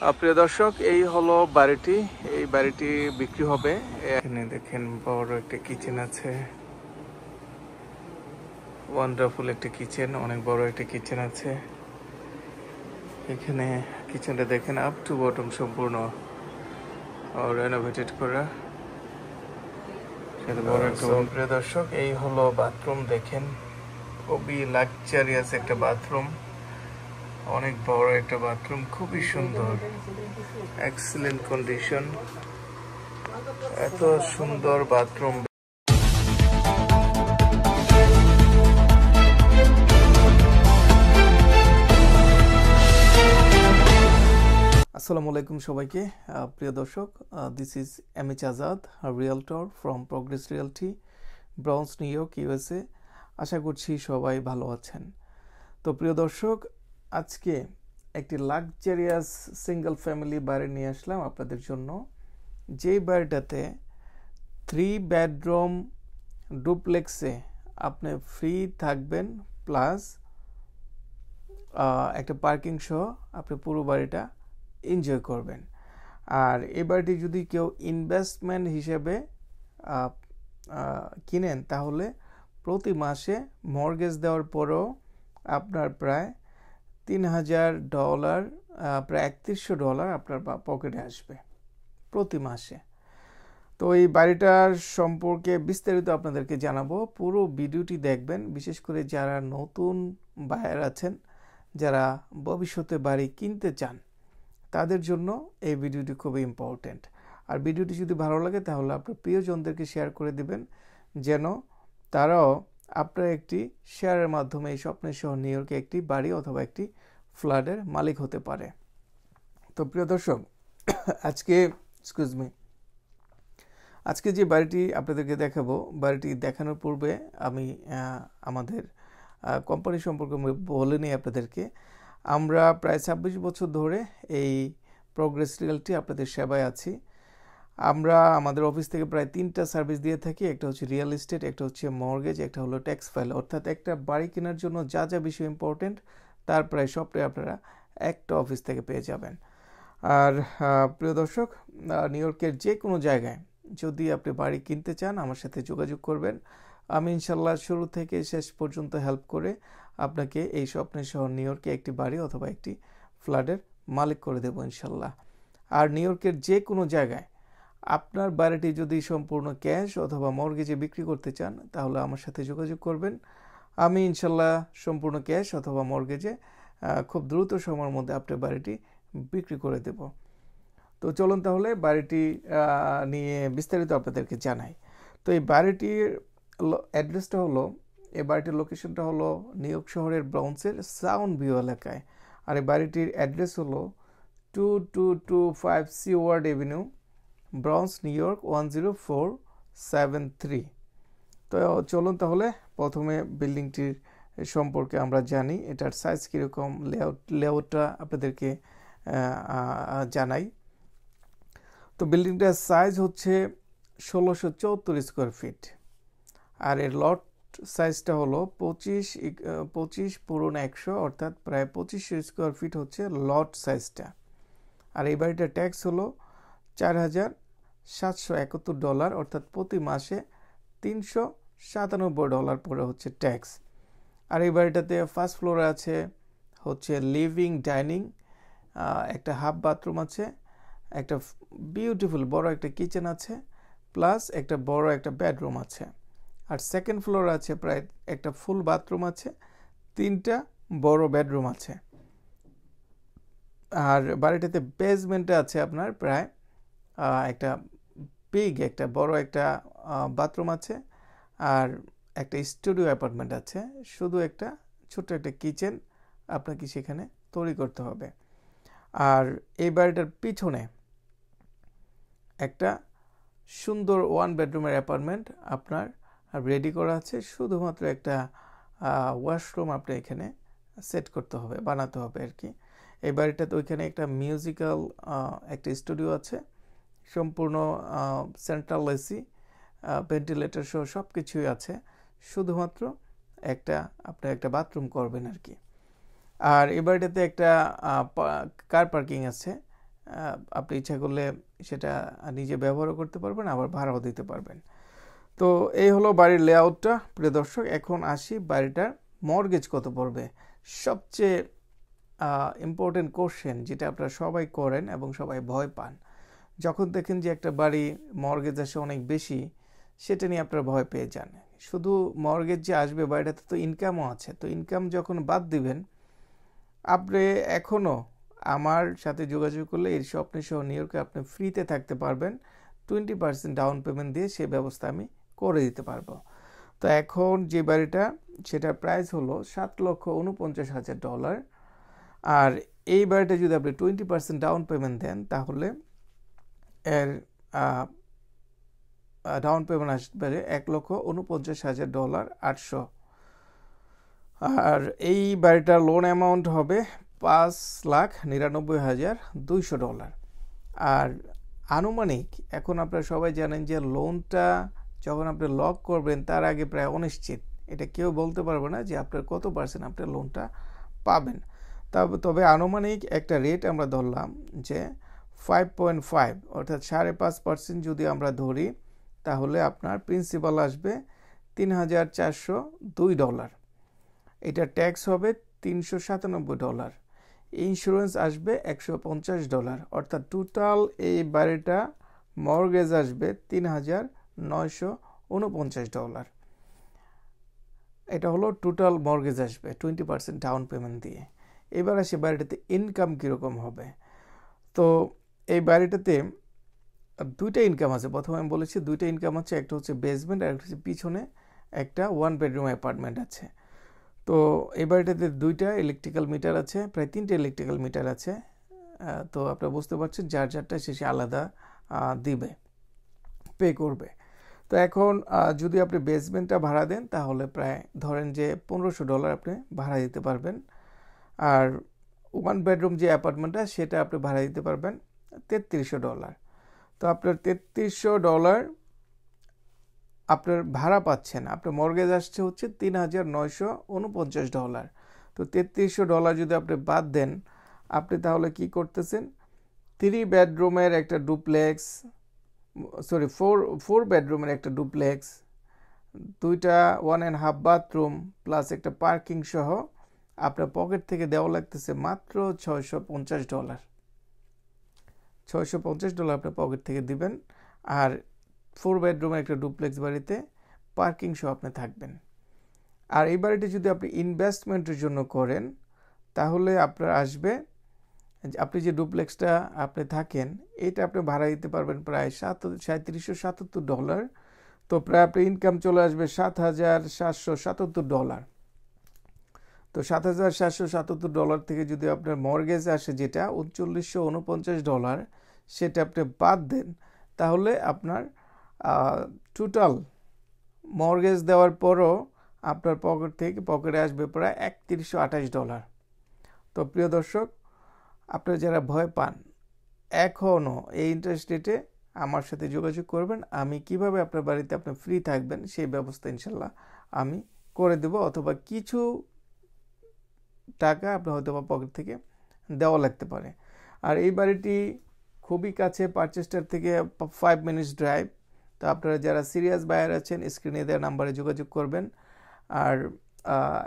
প্রিয় দর্শক, এই হলো বাড়িটি। এই বাড়িটি বিক্রি হবে। এখানে দেখেন বড় একটা কিচেন আছে, ওয়ান্ডারফুল একটা কিচেন, অনেক বড় একটা কিচেন আছে। এখানে কিচেনটা দেখেন আপ টু বটম সম্পূর্ণ রেনোভেটেড করা। বড় একটা প্রিয় দর্শক, এই হলো বাথরুম। দেখেন খুবই লাক্সারিয়াস একটা বাথরুম, অনেক বড় একটা বাথরুম, খুবই সুন্দর, এক্সেলেন্ট কন্ডিশন, এত সুন্দর বাথরুম। আসসালামু আলাইকুম সবাইকে। প্রিয় দর্শক, this is MH Azad, realtor from progress realty, Bronx, New York, USA. আশা করছি সবাই ভালো আছেন। তো প্রিয় দর্শক, আজকে একটি লাক্সারিয়াস সিঙ্গেল ফ্যামিলি বাড়ি নিয়ে আসলাম আপনাদের জন্য। যেই বাড়িটাতে 3 বেডরুম ডুপ্লেক্সে আপনি ফ্রি থাকবেন, প্লাস একটা পার্কিং সহ আপনি পুরো বাড়িটা এনজয় করবেন। আর এই বাড়িটি যদি কেউ ইনভেস্টমেন্ট হিসেবে কিনেন, তাহলে প্রতি মাসে মর্গেজ দেওয়ার পরেও আপনার প্রায় $3,000, প্রায় $3,100 আপনার পকেটে আসবে প্রতি মাসে। তো এই বাড়িটার সম্পর্কে বিস্তারিত আপনাদেরকে জানাবো, পুরো ভিডিওটি দেখবেন। বিশেষ করে যারা নতুন বায়ার আছেন, যারা ভবিষ্যতে বাড়ি কিনতে চান, তাদের জন্য এই ভিডিওটি খুবই ইম্পর্টেন্ট। আর ভিডিওটি যদি ভালো লাগে তাহলে আপনার প্রিয়জনদেরকে শেয়ার করে দিবেন, যেন তারাও আপনার একটি শেয়ারের মাধ্যমে এই স্বপ্নের শহর নিউ ইয়র্কে একটি বাড়ি অথবা একটি ফ্ল্যাটের মালিক হতে পারে। তো প্রিয় দর্শক, আজকে যে বাড়িটি আপনাদেরকে দেখাবো, বাড়িটি দেখানোর পূর্বে আমি আমাদের কোম্পানি সম্পর্কে বলে নিই আপনাদেরকে। আমরা প্রায় 26 বছর ধরে এই প্রগ্রেস রিয়েলটি আপনাদের সেবায় আছি। আমরা আমাদের অফিস থেকে প্রায় 3টা সার্ভিস দিয়ে থাকি। একটা হচ্ছে রিয়েল এস্টেট, একটা হচ্ছে মর্গেজ, একটা হলো ট্যাক্স ফাইল। অর্থাৎ একটা বাড়ি কেনার জন্য যা যা বিষয় ইম্পর্টেন্ট, তার প্রায় সবটাই আপনারা একটা অফিস থেকে পেয়ে যাবেন। আর প্রিয় দর্শক, নিউ ইয়র্কের যে কোনো জায়গায় যদি আপনি বাড়ি কিনতে চান, আমার সাথে যোগাযোগ করবেন। আমি ইনশাল্লাহ শুরু থেকে শেষ পর্যন্ত হেল্প করে আপনাকে এই স্বপ্নের শহর নিউ ইয়র্কে একটি বাড়ি অথবা একটি ফ্ল্যাটের মালিক করে দেব ইনশাল্লাহ। আর নিউ ইয়র্কের যে কোনো জায়গায় আপনার বাড়িটি যদি সম্পূর্ণ ক্যাশ অথবা মর্গেজে বিক্রি করতে চান, তাহলে আমার সাথে যোগাযোগ করবেন। আমি ইনশাল্লাহ সম্পূর্ণ ক্যাশ অথবা মর্গেজে খুব দ্রুত সময়ের মধ্যে আপনার বাড়িটি বিক্রি করে দেব। তো চলুন তাহলে বাড়িটি নিয়ে বিস্তারিত আপনাদেরকে জানাই। তো এই বাড়িটির অ্যাড্রেসটা হলো, এই বাড়িটির লোকেশনটা হলো নিউ ইয়র্ক শহরের ব্রঞ্জের সাউন্ড ভিউ এলাকায়। আর এই বাড়িটির অ্যাড্রেস হলো 2225 Seward Avenue, bronze, New York 10473। তো চলুন তাহলে প্রথমে বিল্ডিংটির সম্পর্কে আমরা জানি, এটার সাইজ কীরকম, লেআউটটা আপনাদেরকে জানাই। তো বিল্ডিংটার সাইজ হচ্ছে 1674 স্কোয়ার ফিট। আর এর লট সাইজটা হলো 25 পূরণ 100, অর্থাৎ প্রায় 2500 স্কোয়ার ফিট হচ্ছে লট সাইজটা। আর এই বাড়িটার ট্যাক্স হলো $4,771, অর্থাৎ প্রতি মাসে $397 পরে হচ্ছে ট্যাক্স। আর এই বাড়িটাতে ফার্স্ট ফ্লোরে আছে হচ্ছে লিভিং, ডাইনিং, একটা হাফ বাথরুম আছে, একটা বিউটিফুল বড় একটা কিচেন আছে, প্লাস একটা বড় একটা বেডরুম আছে। আর সেকেন্ড ফ্লোর আছে প্রায় একটা ফুল বাথরুম আছে, 3টা বড় বেডরুম আছে। আর বাড়িটাতে বেসমেন্টে আছে আপনার প্রায় একটা একটা বড় একটা বাথরুম আছে, আর একটা স্টুডিও অ্যাপার্টমেন্ট আছে। শুধু একটা ছোট্ট একটা কিচেন আপনাকে সেখানে তৈরি করতে হবে। আর এই বাড়িটার পিছনে একটা সুন্দর 1 বেডরুমের অ্যাপার্টমেন্ট আপনার রেডি করা আছে। শুধুমাত্র একটা ওয়াশরুম আপনি এখানে সেট করতে হবে, বানাতে হবে আর কি। এই বাড়িটাতে ওইখানে একটা মিউজিক্যাল একটা স্টুডিও আছে, সম্পূর্ণ সেন্ট্রাল এসি, ভেন্টিলেটর সহ সব কিছুই আছে। শুধুমাত্র আপনি একটা বাথরুম করবেন আর কি। আর এই বাড়িটাতে একটা কার পার্কিং আছে, আপনি ইচ্ছা করলে সেটা নিজে ব্যবহারও করতে পারবেন, আবার ভাড়াও দিতে পারবেন। তো এই হলো বাড়ির লেআউটটা। প্রিয় দর্শক, এখন আসি বাড়িটার মর্গেজ কত পড়বে। সবচেয়ে ইম্পর্টেন্ট কোশ্চেন, যেটা আপনারা সবাই করেন এবং সবাই ভয় পান। যখন দেখেন যে একটা বাড়ি মর্গেজ আসে অনেক বেশি, সেটা নিয়ে আপনারা ভয় পেয়ে যান। শুধু মর্গেজ যে আসবে, বাড়িটাতে তো ইনকামও আছে। তো ইনকাম যখন বাদ দিবেন, আপনি এখনও আমার সাথে যোগাযোগ করলে এই স্বপ্নের সহ নিউ ইয়র্কে আপনি ফ্রিতে থাকতে পারবেন। 20% ডাউন পেমেন্ট দিয়ে সেই ব্যবস্থা আমি করে দিতে পারবো। তো এখন যে বাড়িটা, সেটার প্রাইস হলো $7,49,000। আর এই বাড়িটা যদি আপনি 20% ডাউন পেমেন্ট দেন, তাহলে এর ডাউন পেমেন্ট আসবে $1,49,800। আর এই বাড়িটার লোন অ্যামাউন্ট হবে $5,99,200। আর আনুমানিক, এখন আপনারা সবাই জানেন যে লোনটা যখন আপনি লক করবেন তার আগে প্রায় অনিশ্চিত। এটা কেউ বলতে পারবে না যে আপনার কত পার্সেন্ট আপনি লোনটা পাবেন। তবে আনুমানিক একটা রেট আমরা ধরলাম যে 5.5, অর্থাৎ 5.5% যদি আমরা ধরি, তাহলে আপনার প্রিন্সিপাল আসবে $3,402। এটা ট্যাক্স হবে $397। ইন্স্যুরেন্স আসবে $150। অর্থাৎ টোটাল এই বাড়িটা মর্গেজ আসবে $3,949। এটা হলো টোটাল মর্গেজ আসবে 20% ডাউন পেমেন্ট দিয়ে। এবার আসে বাড়িটাতে ইনকাম কীরকম হবে। তো এই বাড়িটাতে দুইটা ইনকাম আছে। প্রথমে আমি বলেছি দুইটা ইনকাম আছে, একটা হচ্ছে বেসমেন্ট আর একটা হচ্ছে পিছনে একটা 1 বেডরুম অ্যাপার্টমেন্ট আছে। তো এই বাড়িটাতে দুইটা ইলেকট্রিক্যাল মিটার আছে, প্রায় 3টে ইলেকট্রিক্যাল মিটার আছে। তো আপনারা বুঝতে পারছেন, যার যারটা শেষে আলাদা দিবে, পে করবে। তো এখন যদি আপনি বেসমেন্টটা ভাড়া দেন, তাহলে প্রায় ধরেন যে $1,500 আপনি ভাড়া দিতে পারবেন। আর 1 বেডরুম যে অ্যাপার্টমেন্টটা, সেটা আপনি ভাড়া দিতে পারবেন $3,300। তো আপনার $3,300 আপনার ভাড়া পাচ্ছেন। আপনার মর্গেজ আসছে হচ্ছে $3,949। তো $3,300 যদি আপনি বাদ দেন, আপনি তাহলে কি করতেছেন? 3 বেডরুমের একটা ডুপ্লেক্স, ফোর বেডরুমের একটা ডুপ্লেক্স, দুইটা 1.5 বাথরুম প্লাস একটা পার্কিং সহ আপনার পকেট থেকে দেওয়া লাগতেছে মাত্র $650। $650 আপনার পকেট থেকে দিবেন। আর 4 বেডরুমের একটা ডুপ্লেক্স বাড়িতে পার্কিং সহ আপনি থাকবেন। আর এই বাড়িটি যদি আপনি ইনভেস্টমেন্টের জন্য করেন, তাহলে আপনার আসবে, আপনি যে ডুপ্লেক্সটা আপনি থাকেন, এটা আপনি ভাড়া দিতে পারবেন প্রায় $3,777। তো প্রায় আপনার ইনকাম চলে আসবে $7,777। তো $7,777 থেকে যদি আপনার মর্গেজ আসে যেটা $3,949, সেটা আপনি বাদ দেন, তাহলে আপনার টোটাল মর্গেজ দেওয়ার পরও আপনার পকেটে আসবে প্রায় $3,128। তো প্রিয় দর্শক, আপনারা যারা ভয় পান, এখনও এই ইন্টারেস্ট রেটে আমার সাথে যোগাযোগ করবেন। আমি কিভাবে আপনার বাড়িতে আপনি ফ্রি থাকবেন সেই ব্যবস্থা ইনশাল্লাহ আমি করে দেব, অথবা কিছু টাকা আপনার হয়তো বা পকেট থেকে দেওয়া লাগতে পারে। আর এই বাড়িটি খুবই কাছে, পারচেস্টার থেকে 5 মিনিটস ড্রাইভ। তো আপনারা যারা সিরিয়াস বায়ার আছেন, স্ক্রিনে দেওয়া নাম্বারে যোগাযোগ করবেন। আর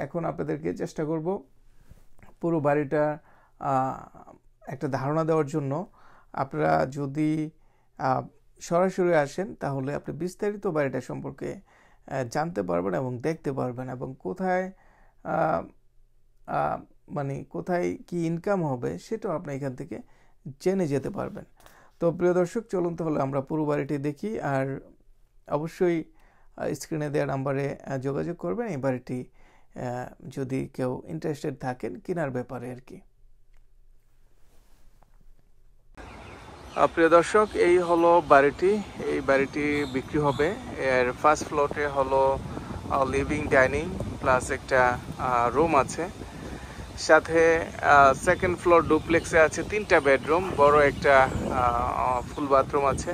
এখন আপনাদেরকে চেষ্টা করব পুরো বাড়িটা একটা ধারণা দেওয়ার জন্য। আপনারা যদি সরাসরি আসেন, তাহলে আপনি বিস্তারিত বাড়িটা সম্পর্কে জানতে পারবেন এবং দেখতে পারবেন, এবং কোথায় কোথায় কি ইনকাম হবে সেটাও আপনি এখান থেকে জেনে যেতে পারবেন। তো প্রিয় দর্শক, চলুন তাহলে আমরা পুরো বাড়িটি দেখি। আর অবশ্যই স্ক্রিনে দেওয়া নাম্বারে যোগাযোগ করবেন এই বাড়িটি যদি কেউ ইন্টারেস্টেড থাকেন কেনার ব্যাপারে আর কি। প্রিয় দর্শক, এই হলো বাড়িটি। এই বাড়িটি বিক্রি হবে। এর ফার্স্ট ফ্লোরে হলো লিভিং ডাইনিং প্লাস একটা রুম আছে, সাথে সেকেন্ড ফ্লোর ডুপ্লেক্সে আছে 3টা বেডরুম, বড় একটা ফুল বাথরুম আছে,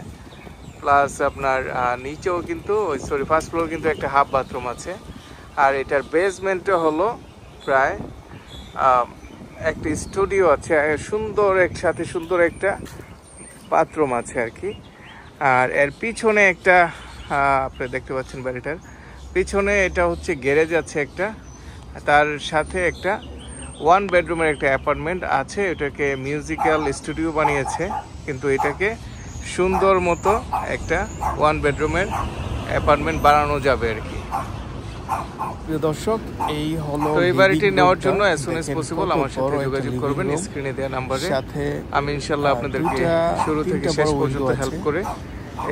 প্লাস আপনার নিচেও কিন্তু ফার্স্ট ফ্লোর কিন্তু একটা হাফ বাথরুম আছে। আর এটার বেসমেন্টে হলো প্রায় একটা স্টুডিও আছে, সুন্দর একসাথে সুন্দর একটা বাথরুম আছে আর কি। আর এর পিছনে একটা আপনি দেখতে পাচ্ছেন বাড়িটার পিছনে এটা হচ্ছে গ্যারেজ আছে একটা, তার সাথে একটা 1 বেডরুমের একটা অ্যাপার্টমেন্ট আছে। এটাকে মিউজিক্যাল স্টুডিও বানিয়েছে, কিন্তু এটাকে সুন্দর মতো একটা 1 বেডরুমের অ্যাপার্টমেন্ট বানানো যাবে আর কি। প্রিয় দর্শক, এই হলো তো এই বাড়িটি নেওয়ার জন্য as soon as possible আমার সাথে যোগাযোগ করবেন স্ক্রিনে দেওয়া নাম্বারে। আমি ইনশাআল্লাহ আপনাদেরকে শুরু থেকে শেষ পর্যন্ত হেল্প করে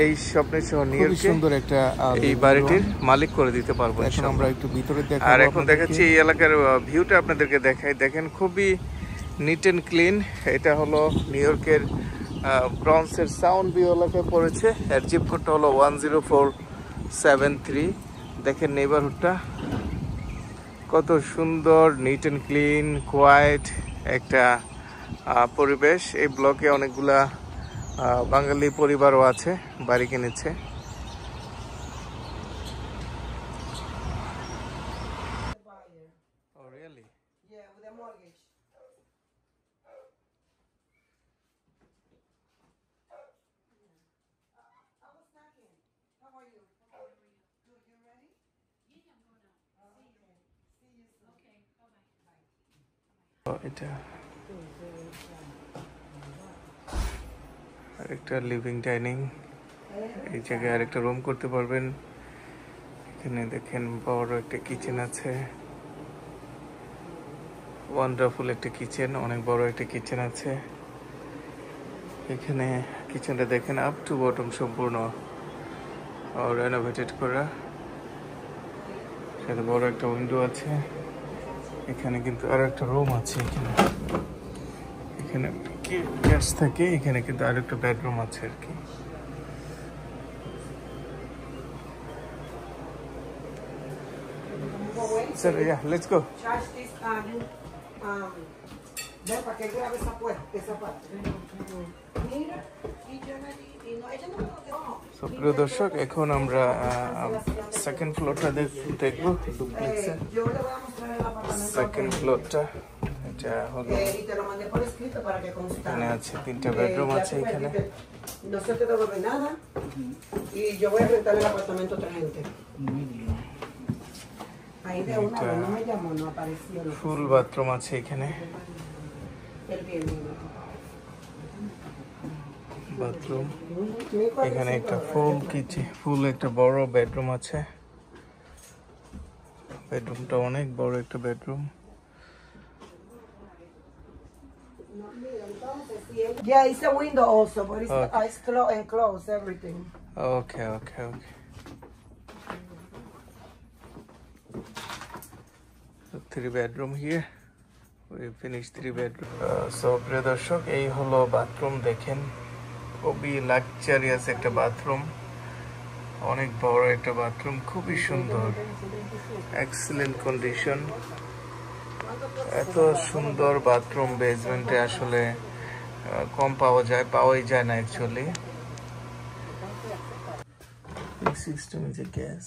এই স্বপ্নের সহ নিউইয়র্কে সুন্দর একটা এই বাড়িটির মালিক করে দিতে পারবো। এখন আমরা একটু ভিতরে দেখাবো, আর এখন দেখাচ্ছি এই এলাকার ভিউটা আপনাদেরকে দেখাই। দেখেন খুবই নিট এন্ড ক্লিন। এটা হলো নিউইয়র্কের ব্রঞ্জের সাউন্ড ভিউ এলাকায় পড়েছে। এর জিপ কোডটা হলো 10473। দেখেন নেইবারহুডটা কত সুন্দর, নিট এন্ড ক্লিন, কোয়াইট একটা পরিবেশ। এই ব্লকে অনেকগুলা বাঙালি পরিবারও আছে, বাড়ি কিনেছে। এটা আরেকটা লিভিং ডাইনিং, এই জায়গায় আরেকটা রুম করতে পারবেন। এখানে দেখেন বড় একটা কিচেন আছে, ওয়ান্ডারফুল একটা কিচেন, অনেক বড় একটা কিচেন আছে এখানে। কিচেনটা দেখেন আপ টু বটম সম্পূর্ণ রেনোভেটেড করা, সাথে বড় একটা উইন্ডো আছে। এখানে কিন্তু আরো একটা রুম আছে, এখানে গেস্ট থাকে, এখানে কিন্তু আরো একটা বেডরুম আছে আর কি। Sir, yeah, let's go. So, প্রিয় দর্শক, এখন আমরা সেকেন্ড ফ্লোরটা দেখবো, ডুপ্লেক্সের সেকেন্ড ফ্লোরটা। এটা হলো এখানে আছে 3টা বেডরুম আছে এখানে। ফুল বাথরুম আছে এখানে, বাথরুম এখানে একটা ফুল কিচেন, ফুল একটা বড় বেডরুম আছে। বেডরুমটা অনেক বড় একটা bedroom. Yeah, it's a window also, but it's closed everything. Okay. So 3 bedroom here. We finished 3 bedroom. So প্রিয় দর্শক, এই হলো বাথরুম। দেখেন খুবই লাক্সারিয়াস একটা বাথরুম, অনেক বড় একটা বাথরুম, খুবই সুন্দর, এক্সিলেন্ট কন্ডিশন। এত সুন্দর বাথরুম বেসমেন্টে আসলে কম পাওয়াই যায় না actually. System is a gas.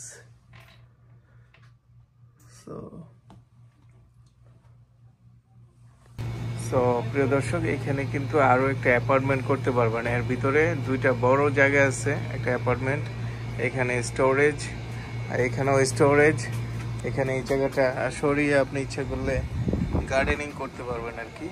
So প্রিয় দর্শক, এখানে কিন্তু আরো একটা অ্যাপার্টমেন্ট করতে পারবেন। এর ভিতরে 2টা বড় জায়গা আছে, একটা অ্যাপার্টমেন্ট, এখানে স্টোরেজ, আর এখানেও স্টোরেজ। এখানে এই জায়গাটা সরিয়ে আপনি ইচ্ছা করলে গার্ডেনিং করতে পারবেন আর কি।